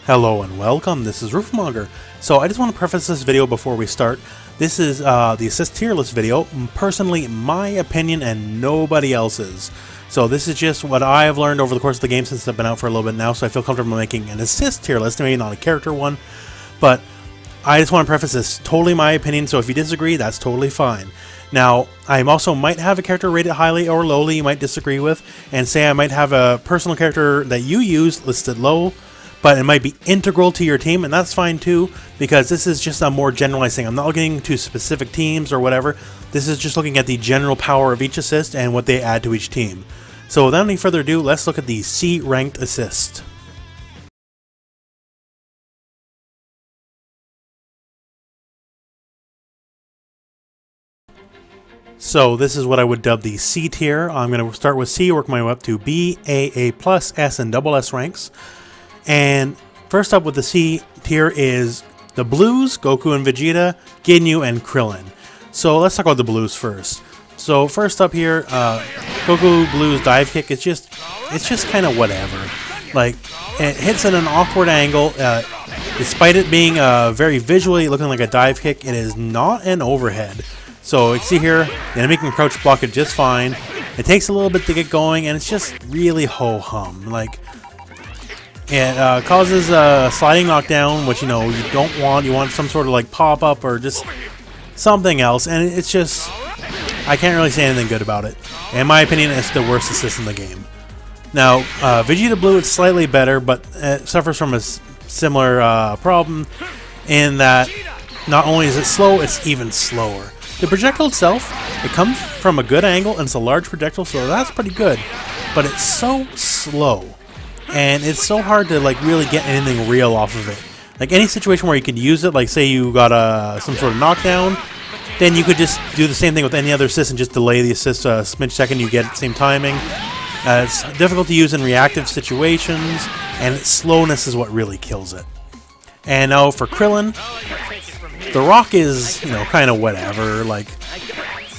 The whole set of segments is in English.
Hello and welcome, this is rooflemonger. So I just want to preface this video before we start. This is the assist tier list video, personally my opinion and nobody else's. So this is just what I have learned over the course of the game since I've been out for a little bit now, so I feel comfortable making an assist tier list, maybe not a character one. But I just want to preface this, totally my opinion, so if you disagree, that's totally fine. Now, I also might have a character rated highly or lowly you might disagree with, and say I might have a personal character that you use listed low, but it might be integral to your team, and that's fine too, because this is just a more generalized thing. I'm not looking to specific teams or whatever. This is just looking at the general power of each assist and what they add to each team. So without any further ado, let's look at the C-ranked assist. So this is what I would dub the C tier. I'm going to start with C, work my way up to B, A+, S, and SS ranks. And first up with the C tier is the Blues, Goku and Vegeta, Ginyu, and Krillin. So let's talk about the Blues first. So first up here, Goku Blues dive kick. It's just kind of whatever. Like, it hits at an awkward angle. Despite it being very visually looking like a dive kick, it is not an overhead. So you can see here, the enemy can crouch block it just fine. It takes a little bit to get going, and it's just really ho-hum. Like, it causes a sliding knockdown, which you don't want. You want some sort of like pop-up or just something else, and it's just, I can't really say anything good about it. In my opinion, it's the worst assist in the game. Now, Vegeta Blue is slightly better, but it suffers from a similar problem in that not only is it slow, it's even slower. The projectile itself, it comes from a good angle, and it's a large projectile, so that's pretty good. But it's so slow, and it's so hard to like really get anything real off of it. Like any situation where you could use it, like say you got some sort of knockdown, then you could just do the same thing with any other assist and just delay the assist a smidge second, you get the same timing. It's difficult to use in reactive situations, and its slowness is what really kills it. And now for Krillin, the rock is, kind of whatever. Like,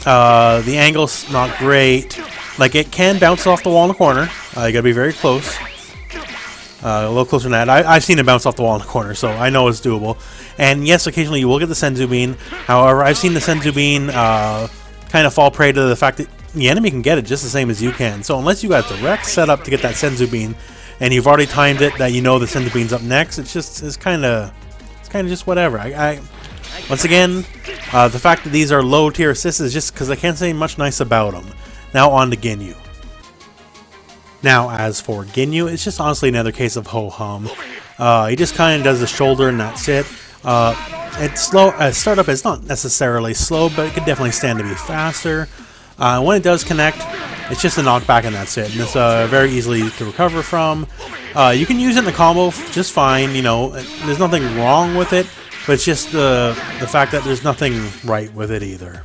the angle's not great. Like, it can bounce off the wall in the corner. You gotta be very close. A little closer than that. I've seen it bounce off the wall in the corner, so I know it's doable. And yes, occasionally you will get the Senzu Bean. However, I've seen the Senzu Bean kind of fall prey to the fact that the enemy can get it just the same as you can. So unless you got the direct setup to get that Senzu Bean, and you've already timed it that the Senzu Bean's up next, it's kind of just whatever. Once again, the fact that these are low tier assists is just because I can't say much nice about them. Now on to Ginyu. Now as for Ginyu, it's just honestly another case of ho-hum. He just kind of does the shoulder and that's it. It's slow. Startup is not necessarily slow, but it could definitely stand to be faster. When it does connect, it's just a knockback and that's it. And it's very easily to recover from. You can use it in the combo just fine. There's nothing wrong with it. But it's just the fact that there's nothing right with it either.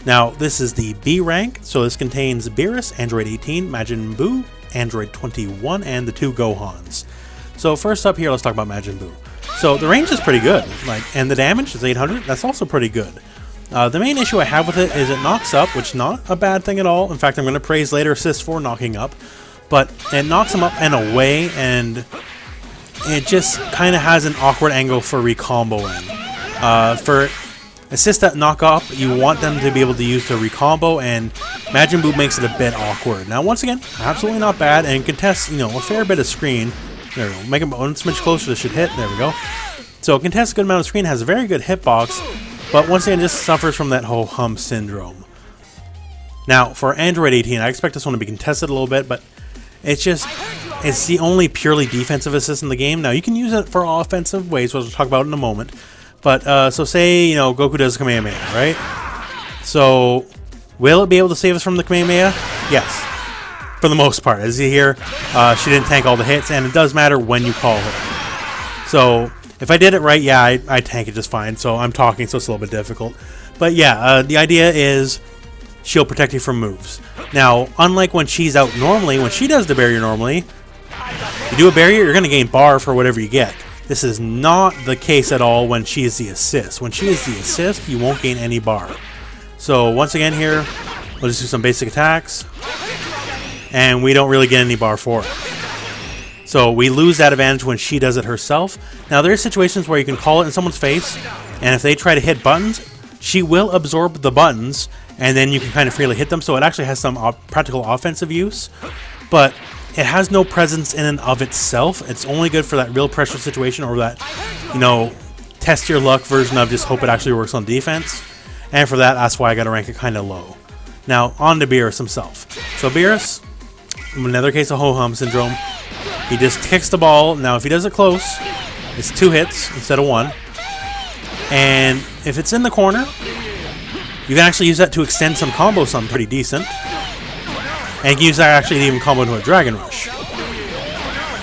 Now, this is the B rank, so this contains Beerus, Android 18, Majin Buu, Android 21, and the 2 Gohans. So first up here, let's talk about Majin Buu. So the range is pretty good, and the damage is 800, that's also pretty good. The main issue I have with it is it knocks up, which is not a bad thing at all. In fact, I'm going to praise later assists for knocking up. But it knocks him up and away, and it just kind of has an awkward angle for recomboing. For assists that knock up, you want them to be able to use the recombo, and Majin Buu makes it a bit awkward. Now, once again, absolutely not bad, and contests, a fair bit of screen. There we go. Make him one smidge closer, this should hit. There we go. So, it contests a good amount of screen, has a very good hitbox, but once again, just suffers from that ho-hum syndrome. Now, for Android 18, I expect this one to be contested a little bit, but it's the only purely defensive assist in the game. Now, you can use it for offensive ways, which we'll talk about in a moment. But, so say, Goku does Kamehameha, right? So, will it be able to save us from the Kamehameha? Yes. For the most part. As you hear, she didn't tank all the hits, and it does matter when you call her. So, if I did it right, yeah, I tank it just fine. So, I'm talking, so it's a little bit difficult. But, yeah, the idea is she'll protect you from moves. Now, unlike when she's out normally, when she does the barrier normally, you do a barrier, you're going to gain bar for whatever you get. This is not the case at all when she is the assist. When she is the assist, you won't gain any bar. So once again here, we'll just do some basic attacks. And we don't really get any bar for it. So we lose that advantage when she does it herself. Now there are situations where you can call it in someone's face, and if they try to hit buttons, she will absorb the buttons, and then you can kind of freely hit them. So it actually has some practical offensive use, but it has no presence in and of itself. It's only good for that real pressure situation, or that, you know, test your luck version of just hope it actually works on defense. And for that, that's why I got to rank it kind of low. Now on to Beerus himself. So Beerus, another case of ho-hum syndrome. He just kicks the ball. Now if he does it close, it's 2 hits instead of 1. And if it's in the corner, you can actually use that to extend some combos, something pretty decent. And you can use that actually to even combo into a Dragon Rush,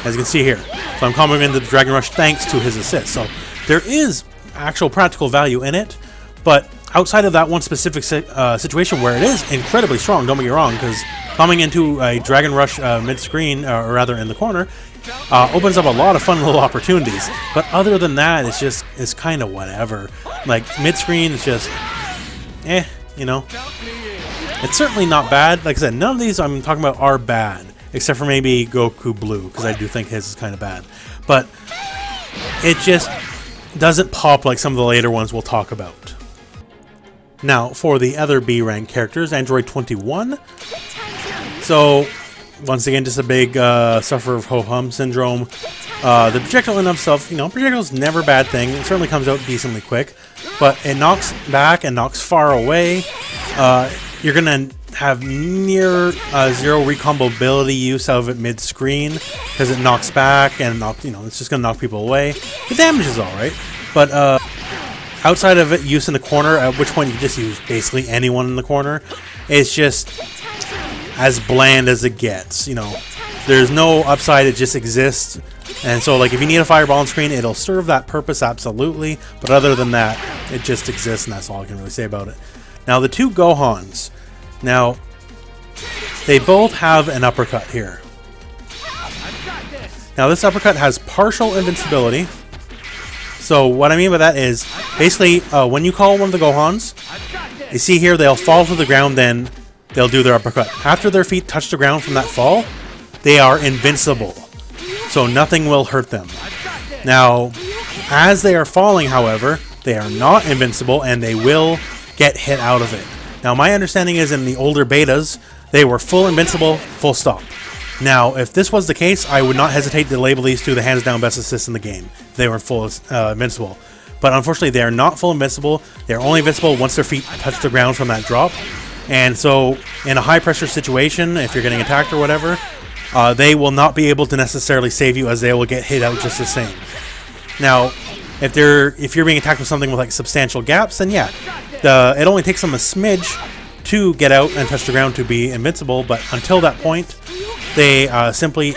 as you can see here. So I'm comboing into the Dragon Rush thanks to his assist. So there is actual practical value in it, but outside of that one specific situation where it is incredibly strong, don't get me wrong, because coming into a Dragon Rush mid-screen, or rather in the corner, opens up a lot of fun little opportunities. But other than that, it's kind of whatever. Like mid-screen is just, you know. It's certainly not bad. Like I said, none of these I'm talking about are bad, except for maybe Goku Blue, because I do think his is kind of bad. But it just doesn't pop like some of the later ones we'll talk about. Now, for the other B rank characters, Android 21. So, once again, just a big sufferer of ho-hum syndrome. The projectile in itself, you know, projectile is never a bad thing. It certainly comes out decently quick, but it knocks back and knocks far away. You're gonna have near zero recombability use out of it mid-screen because it knocks back and it's just gonna knock people away. The damage is all right, but outside of it, use in the corner, at which point you just use basically anyone in the corner, it's just as bland as it gets. You know, there's no upside; it just exists. And so, like, if you need a fireball on screen, it'll serve that purpose absolutely. But other than that, it just exists, and that's all I can really say about it. Now, the 2 Gohans. Now, they both have an uppercut here. Now, this uppercut has partial invincibility. So, what I mean by that is, basically, when you call one of the Gohans, you see here, they'll fall to the ground, then they'll do their uppercut. After their feet touch the ground from that fall, they are invincible. So, nothing will hurt them. Now, as they are falling, however, they are not invincible, and they will get hit out of it. Now, my understanding is in the older betas, they were full invincible, full stop. Now, if this was the case, I would not hesitate to label these 2 the hands-down best assists in the game if they were full invincible. But unfortunately, they are not full invincible. They're only invincible once their feet touch the ground from that drop. And so, in a high-pressure situation, if you're getting attacked or whatever, they will not be able to necessarily save you, as they will get hit out just the same. Now, if you're being attacked with something with like substantial gaps, then yeah, it only takes them a smidge to get out and touch the ground to be invincible. But until that point, they simply,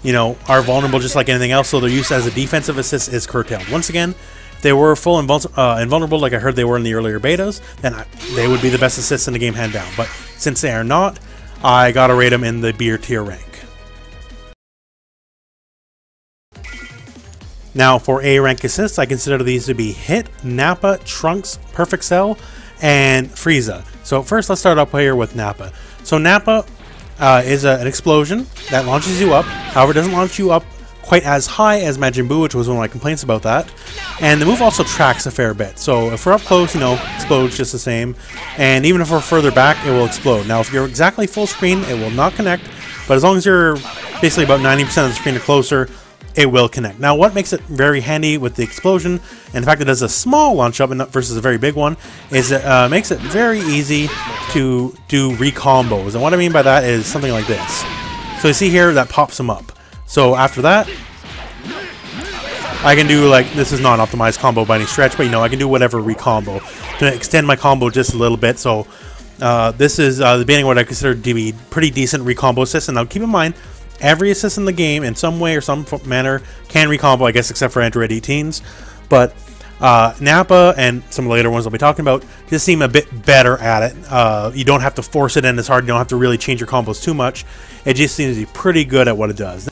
are vulnerable just like anything else. So their use as a defensive assist is curtailed. Once again, if they were full invulnerable, like I heard they were in the earlier betas, then they would be the best assists in the game, hand down. But since they are not, I gotta rate them in the B tier rank. Now, for A rank assists, I consider these to be Hit, Nappa, Trunks, Perfect Cell, and Frieza. So first, let's start up here with Nappa. So Nappa is an explosion that launches you up. However, it doesn't launch you up quite as high as Majin Buu, which was one of my complaints about that. And the move also tracks a fair bit. So if we're up close, explodes just the same. And even if we're further back, it will explode. Now, if you're exactly full screen, it will not connect. But as long as you're basically about 90% of the screen or closer, it will connect. Now, what makes it very handy with the explosion, and the fact that it does a small launch up versus a very big one, is it makes it very easy to do recombos. And what I mean by that is something like this. So you see here, that pops them up. So after that, I can do, like, this is not an optimized combo by any stretch, but I can do whatever recombo to extend my combo just a little bit. So this is the beginning of what I consider to be pretty decent recombo assist. And now keep in mind, every assist in the game, in some way or some manner, can recombo, I guess, except for Android 18s. But Nappa and some of the later ones I'll be talking about just seem a bit better at it. You don't have to force it in as hard. You don't have to really change your combos too much. It just seems to be pretty good at what it does.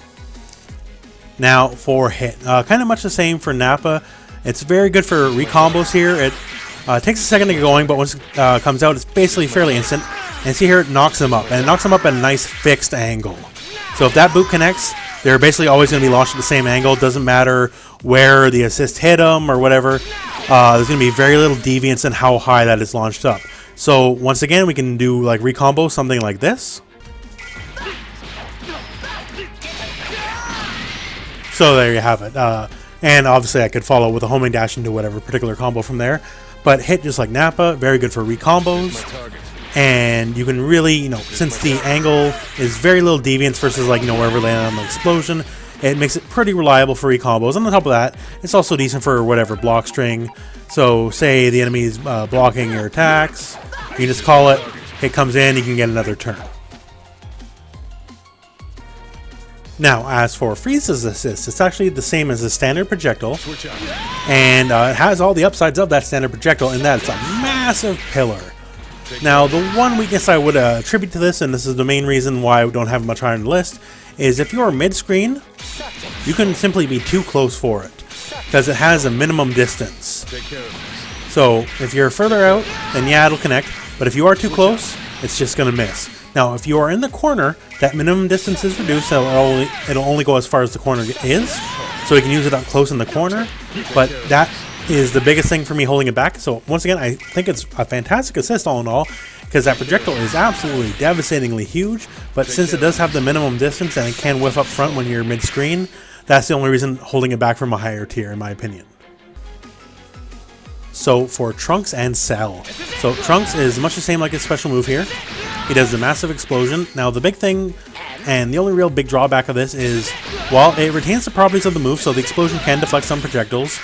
Now, for Hit. Kind of much the same for Nappa. It's very good for recombos here. It takes a second to get going, but once it comes out, it's basically fairly instant. And see here, it knocks them up. And it knocks them up at a nice fixed angle. So if that boot connects, they're basically always going to be launched at the same angle. It doesn't matter where the assist hit them or whatever. There's going to be very little deviance in how high that is launched up. So once again, we can do like recombo something like this. So there you have it. And obviously I could follow with a homing dash into whatever particular combo from there. But hit just like Nappa, very good for recombos. And you can really, you know, since the angle is very little deviance versus like, you know, wherever landed on the explosion, it makes it pretty reliable for recombos. And on top of that, it's also decent for whatever block string. So say the enemy's blocking your attacks, you can just call it, hit comes in, you can get another turn. Now, as for Frieza's assist, it's actually the same as the standard projectile, and it has all the upsides of that standard projectile in that it's a massive pillar. Now, the one weakness I would attribute to this, and this is the main reason why I don't have much higher on the list, is if you're mid-screen, you can simply be too close for it, because it has a minimum distance. So, if you're further out, then yeah, it'll connect, but if you are too close, it's just going to miss. Now, if you are in the corner, that minimum distance is reduced, so it'll only go as far as the corner is, so you can use it up close in the corner, but that is the biggest thing for me holding it back. So once again, I think it's a fantastic assist all in all, because that projectile is absolutely devastatingly huge, but since it does have the minimum distance and it can whiff up front when you're mid-screen, that's the only reason holding it back from a higher tier, in my opinion. So for Trunks and Cell. So Trunks is much the same like his special move here. He does the massive explosion. Now the big thing, and the only real big drawback of this is, while it retains the properties of the move, so the explosion can deflect some projectiles,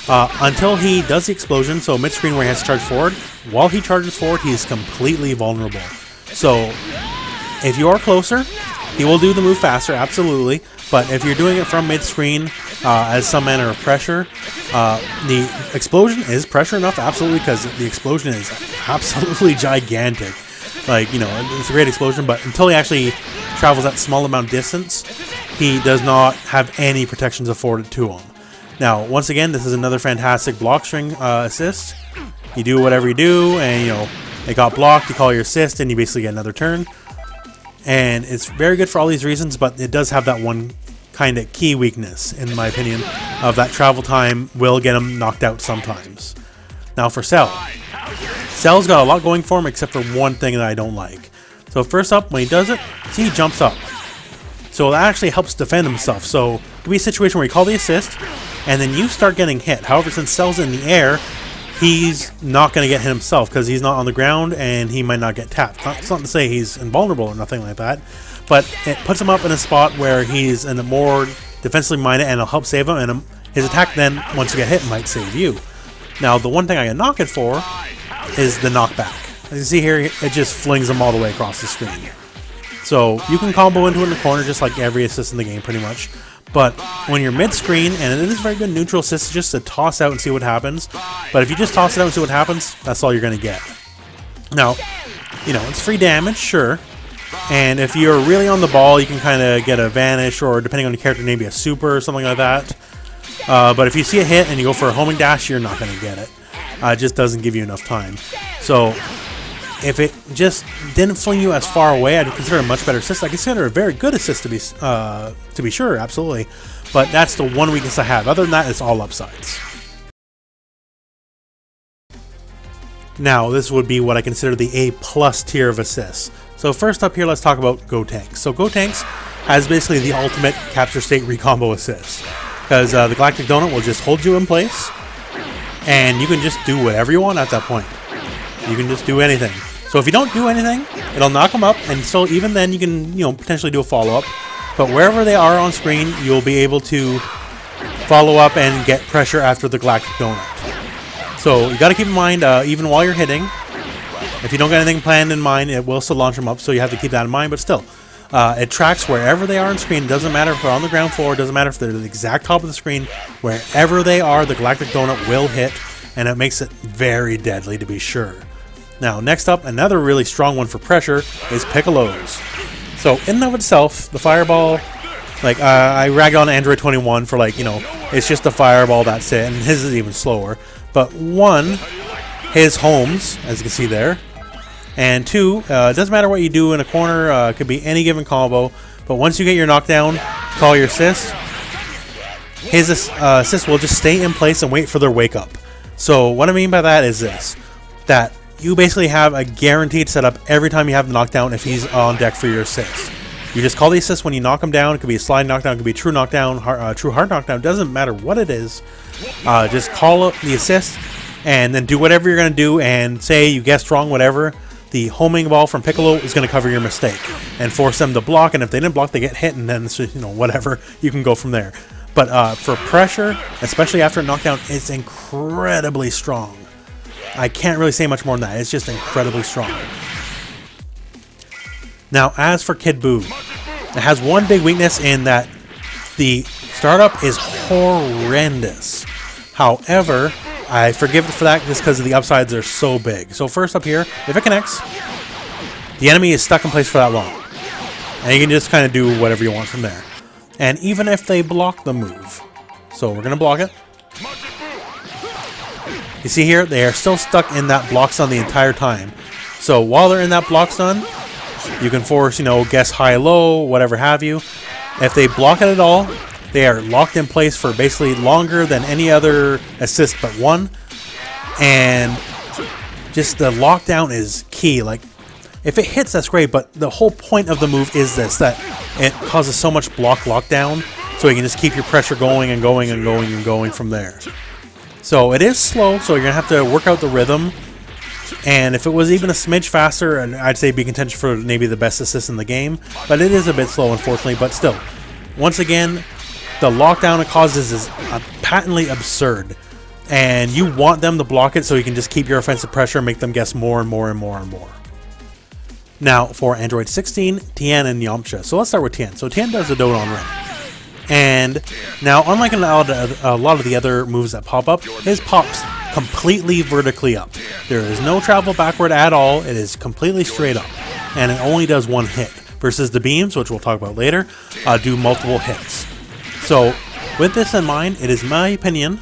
until he does the explosion, so mid-screen where he has to charge forward, while he charges forward, he is completely vulnerable. So if you are closer, he will do the move faster, absolutely, but if you're doing it from mid-screen as some manner of pressure, the explosion is pressure enough, absolutely, because the explosion is absolutely gigantic. Like, you know, it's a great explosion, but until he actually travels that small amount of distance, he does not have any protections afforded to him. Now, once again, this is another fantastic block string assist. You do whatever you do, and, you know, it got blocked, you call your assist, and you basically get another turn. And it's very good for all these reasons, but it does have that one kind of key weakness, in my opinion, of that travel time will get him knocked out sometimes. Now for Cell. Cell's got a lot going for him except for one thing that I don't like. So first up, when he does it, see, he jumps up. So that actually helps defend himself. So it could be a situation where you call the assist, and then you start getting hit. However, since Cell's in the air, he's not going to get hit himself because he's not on the ground and he might not get tapped. It's not to say he's invulnerable or nothing like that, but it puts him up in a spot where he's in a more defensively minded and it'll help save him, and his attack then, once you get hit, might save you. Now, the one thing I can knock it for is the knockback. As you see here, it just flings them all the way across the screen. So you can combo into it in the corner just like every assist in the game pretty much. But when you're mid-screen, and it is very good neutral assist just to toss out and see what happens. But if you just toss it out and see what happens, that's all you're going to get. Now, you know, it's free damage, sure. And if you're really on the ball, you can kind of get a vanish, or depending on your character, maybe a super or something like that. But if you see a hit and you go for a homing dash, you're not going to get it. It just doesn't give you enough time. So if it just didn't fling you as far away, I'd consider it a much better assist. I consider it a very good assist to be sure, absolutely. But that's the one weakness I have. Other than that, it's all upsides. Now, this would be what I consider the A+ tier of assists. So first up here, let's talk about Gotenks. So Gotenks has basically the ultimate capture state recombo assist, because the Galactic Donut will just hold you in place, and you can just do whatever you want at that point. You can just do anything. So if you don't do anything, it'll knock them up, and so even then you can, you know, potentially do a follow-up. But wherever they are on screen, you'll be able to follow up and get pressure after the Galactic Donut. So you got to keep in mind, even while you're hitting, if you don't get anything planned in mind, it will still launch them up, so you have to keep that in mind. But still, it tracks wherever they are on screen. It doesn't matter if they're on the ground floor, it doesn't matter if they're at the exact top of the screen. Wherever they are, the Galactic Donut will hit, and it makes it very deadly to be sure. Now, next up, another really strong one for pressure is Piccolo's. So, in and of itself, the fireball, like, I ragged on Android 21 for, like, you know, it's just a fireball, that's it, and his is even slower. But one, his homes, as you can see there, and two, it doesn't matter what you do in a corner, it could be any given combo, but once you get your knockdown, call your assist, his assist will just stay in place and wait for their wake up. So what I mean by that is this, that you basically have a guaranteed setup every time you have the knockdown if he's on deck for your assist. You just call the assist when you knock him down. It could be a slide knockdown, it could be a true knockdown, true hard knockdown, doesn't matter what it is. Just call up the assist and then do whatever you're going to do, and say you guessed wrong, whatever. The homing ball from Piccolo is going to cover your mistake and force them to block, and if they didn't block, they get hit, and then it's just, you know, whatever, you can go from there. But for pressure, especially after a knockdown, it's incredibly strong. I can't really say much more than that. It's just incredibly strong. Now, as for Kid Buu, it has one big weakness in that the startup is horrendous. However, I forgive it for that just because the upsides are so big. So first up here, if it connects, the enemy is stuck in place for that long. And you can just kind of do whatever you want from there. And even if they block the move, so we're going to block it. You see here, they are still stuck in that block stun the entire time. So while they're in that block stun, you can force, you know, guess high, low, whatever have you. If they block it at all, they are locked in place for basically longer than any other assist but one. And just the lockdown is key. Like, if it hits, that's great, but the whole point of the move is this, that it causes so much block lockdown, so you can just keep your pressure going and going and going and going from there. So it is slow, so you're going to have to work out the rhythm. And if it was even a smidge faster, I'd say be contention for maybe the best assist in the game. But it is a bit slow, unfortunately. But still, once again, the lockdown it causes is patently absurd. And you want them to block it so you can just keep your offensive pressure and make them guess more and more and more and more. Now, for Android 16, Tien and Yamcha. So let's start with Tien. So Tien does the Dodon Ray. And now, unlike a lot of the other moves that pop up, his pops completely vertically up. There is no travel backward at all. It is completely straight up. And it only does one hit. Versus the beams, which we'll talk about later, do multiple hits. So, with this in mind, it is my opinion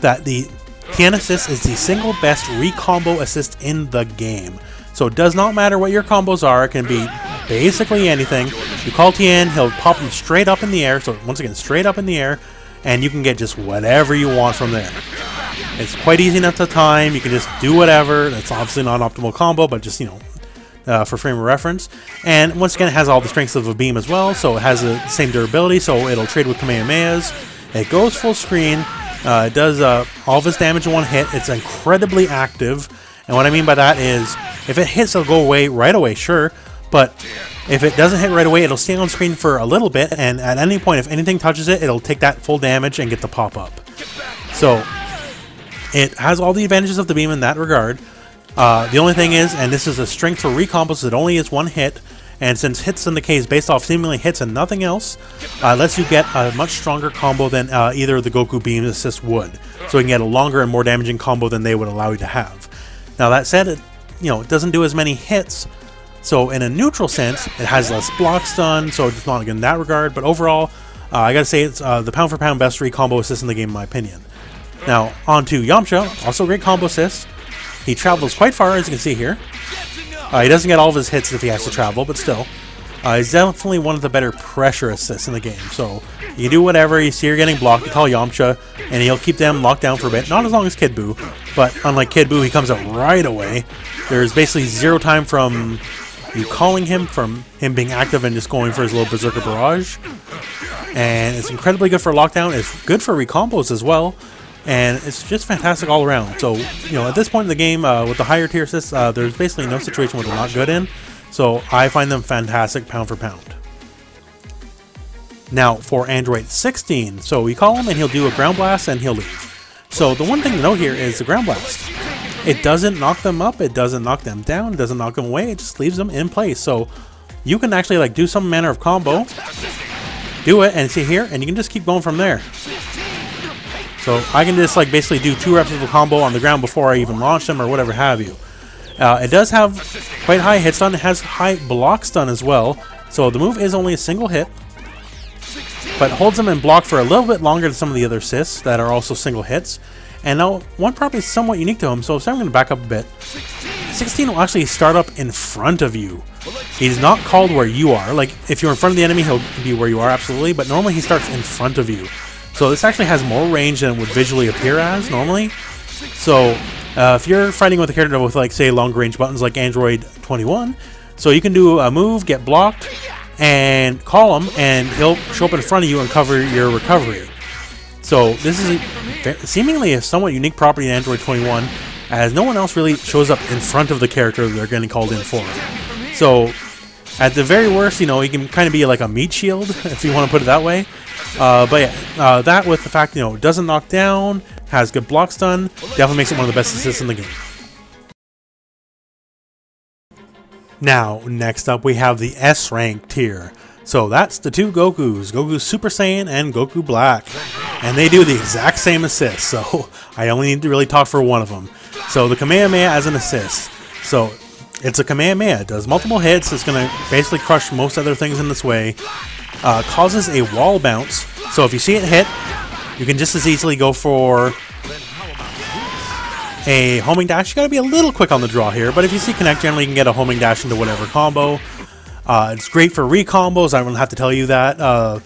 that the Tien assist is the single best recombo assist in the game. So it does not matter what your combos are. It can be basically anything. You call Tien, he'll pop them straight up in the air. So once again, straight up in the air. And you can get just whatever you want from there. It's quite easy enough to time. You can just do whatever. That's obviously not an optimal combo, but just, you know, for frame of reference. And once again, it has all the strengths of a beam as well. So it has the same durability. So it'll trade with Kamehamehas. It goes full screen. It does all of its damage in one hit. It's incredibly active. And what I mean by that is, if it hits, it'll go away right away, sure. But if it doesn't hit right away, it'll stay on screen for a little bit. And at any point, if anything touches it, it'll take that full damage and get the pop-up. So it has all the advantages of the beam in that regard. The only thing is, and this is a strength for recombos, it only is one hit. And since hits in the case based off seemingly hits and nothing else, lets you get a much stronger combo than either the Goku Beam assist would. So you can get a longer and more damaging combo than they would allow you to have. Now that said, it doesn't do as many hits, so in a neutral sense, it has less block stun, so it's not in that regard. But overall, I gotta say it's the pound for pound best combo assist in the game, in my opinion. Now on to Yamcha, also a great combo assist. He travels quite far, as you can see here. He doesn't get all of his hits if he has to travel, but still, he's definitely one of the better pressure assists in the game. So you do whatever, you see you're getting blocked, you call Yamcha, and he'll keep them locked down for a bit. Not as long as Kid Buu, but unlike Kid Buu, he comes out right away. There's basically zero time from you calling him, from him being active and just going for his little Berserker Barrage. And it's incredibly good for lockdown. It's good for recombos as well. And it's just fantastic all around. So, at this point in the game, with the higher tier assists, there's basically no situation where they're not good in. So I find them fantastic pound for pound. Now for Android 16, so we call him and he'll do a ground blast and he'll leave. So the one thing to note here is the ground blast. It doesn't knock them up, it doesn't knock them down, it doesn't knock them away, it just leaves them in place. So you can actually do some manner of combo, do it, and see here, and you can just keep going from there. So I can just basically do 2 reps of a combo on the ground before I even launch them or whatever have you. It does have quite high hit stun, it has high block stun as well. So the move is only a single hit, but holds them in block for a little bit longer than some of the other assists that are also single hits. And now one property is somewhat unique to him, so I'm going to back up a bit. 16 will actually start up in front of you. He's not called where you are. Like, if you're in front of the enemy, he'll be where you are, absolutely, but normally he starts in front of you. So this actually has more range than it would visually appear as, normally. So, if you're fighting with a character with, like, say, long range buttons like Android 21, so you can do a move, get blocked, and call him, and he'll show up in front of you and cover your recovery. So this is seemingly a somewhat unique property in Android 21, as no one else really shows up in front of the character they're getting called in for. So at the very worst, you know, he can kind of be like a meat shield, if you want to put it that way. But yeah, that with the fact, you know, it doesn't knock down, has good block stun, definitely makes it one of the best assists in the game. Now, next up we have the S rank tier. So that's the two Gokus, Goku Super Saiyan and Goku Black. And they do the exact same assist, so I only need to really talk for one of them. So the Kamehameha as an assist. So it's a Kamehameha, it does multiple hits, it's going to basically crush most other things in its way. Causes a wall bounce, so if you see it hit, you can just as easily go for a homing dash. You gotta be a little quick on the draw here, but if you see connect, generally you can get a homing dash into whatever combo. It's great for recombos, I don't have to tell you that.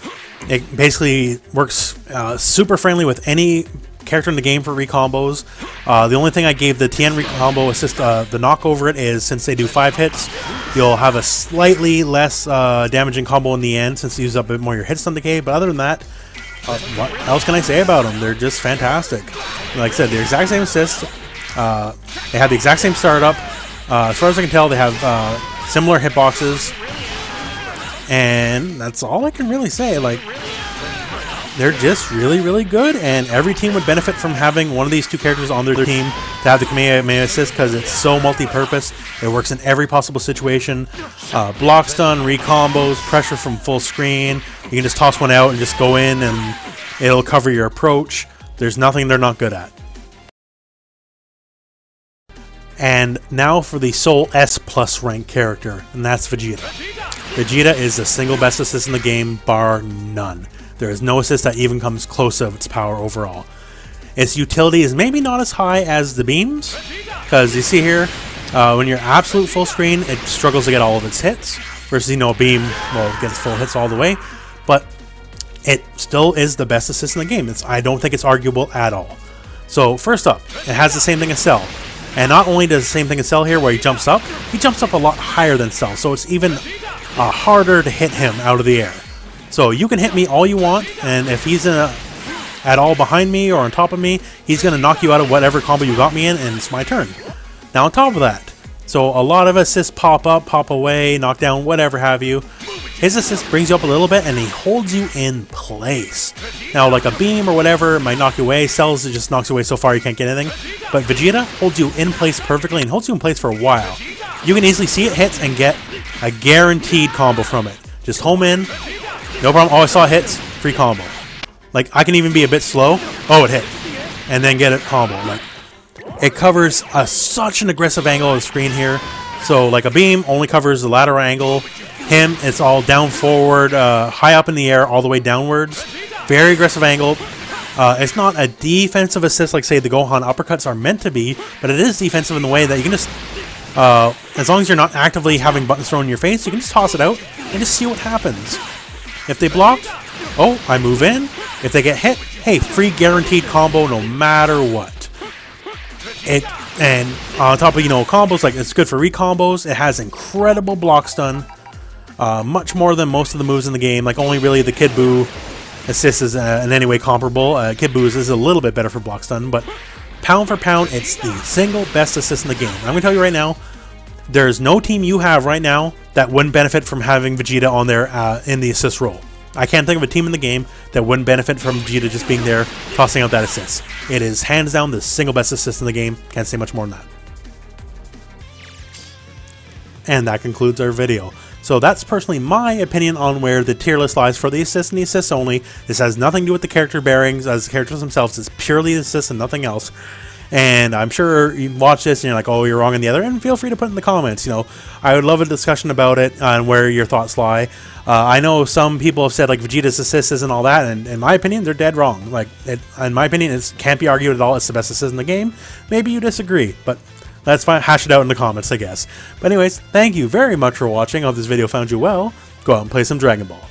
It basically works super friendly with any character in the game for recombos. The only thing I gave the TN recombo assist, the knock over it, is since they do 5 hits, you'll have a slightly less damaging combo in the end since you use up a bit more your hit stun decay, but other than that, what else can I say about them? They're just fantastic. Like I said, they're exact same assist. They have the exact same startup. As far as I can tell, they have similar hitboxes. And that's all I can really say. Like, they're just really, really good, and every team would benefit from having one of these two characters on their team to have the Kamehameha assist, because it's so multi-purpose. It works in every possible situation. Block stun, recombos, pressure from full screen. You can just toss one out and just go in, and it'll cover your approach. There's nothing they're not good at. And now for the sole S+ rank character, and that's Vegeta. Vegeta is the single best assist in the game, bar none. There is no assist that even comes close of its power overall. Its utility is maybe not as high as the beams, because you see here, when you're absolute full screen, it struggles to get all of its hits, versus, you know, a beam, well, it gets full hits all the way, but it still is the best assist in the game. I don't think it's arguable at all. So first up, it has the same thing as Cell. And not only does the same thing as Cell here, where he jumps up a lot higher than Cell, so it's even harder to hit him out of the air. So you can hit me all you want, and if he's at all behind me or on top of me, he's going to knock you out of whatever combo you got me in, and it's my turn. Now on top of that, so a lot of assists pop up, pop away, knock down, whatever have you. His assist brings you up a little bit, and he holds you in place. Now, like a beam or whatever might knock you away. Cells, it just knocks you away so far you can't get anything. But Vegeta holds you in place perfectly and holds you in place for a while. You can easily see it hits and get a guaranteed combo from it. Just home in, no problem. Oh, I saw hits, free combo. Like, I can even be a bit slow. Oh, it hit. And then get a combo. Like, it covers such an aggressive angle of the screen here. So, like a beam only covers the lateral angle. Him, it's all down forward, high up in the air, all the way downwards. Very aggressive angle. It's not a defensive assist like, say, the Gohan uppercuts are meant to be, but it is defensive in the way that you can just, as long as you're not actively having buttons thrown in your face, you can just toss it out and just see what happens. If they blocked, oh, I move in. If they get hit, hey, free guaranteed combo no matter what. And on top of, you know, combos, like, it's good for recombos. It has incredible block stun. Much more than most of the moves in the game. Like, only really the Kid Buu assist is in any way comparable. Kid Buu's is a little bit better for block stun, but pound for pound, it's the single best assist in the game. I'm going to tell you right now, there's no team you have right now that wouldn't benefit from having Vegeta on there in the assist role. I can't think of a team in the game that wouldn't benefit from Vegeta just being there, tossing out that assist. It is hands down the single best assist in the game. Can't say much more than that. And that concludes our video. So that's personally my opinion on where the tier list lies for the assists and the assists only. This has nothing to do with the character bearings as the characters themselves. It's purely the assists and nothing else. And I'm sure you watch this and you're like, oh, you're wrong on the other end. Feel free to put it in the comments. You know, I would love a discussion about it and where your thoughts lie. I know some people have said, like, Vegeta's assist isn't all that, and in my opinion, they're dead wrong. Like, in my opinion, it can't be argued at all. It's the best assist in the game. Maybe you disagree, but Let's hash it out in the comments, I guess. But anyways, thank you very much for watching. I hope this video found you well. Go out and play some Dragon Ball.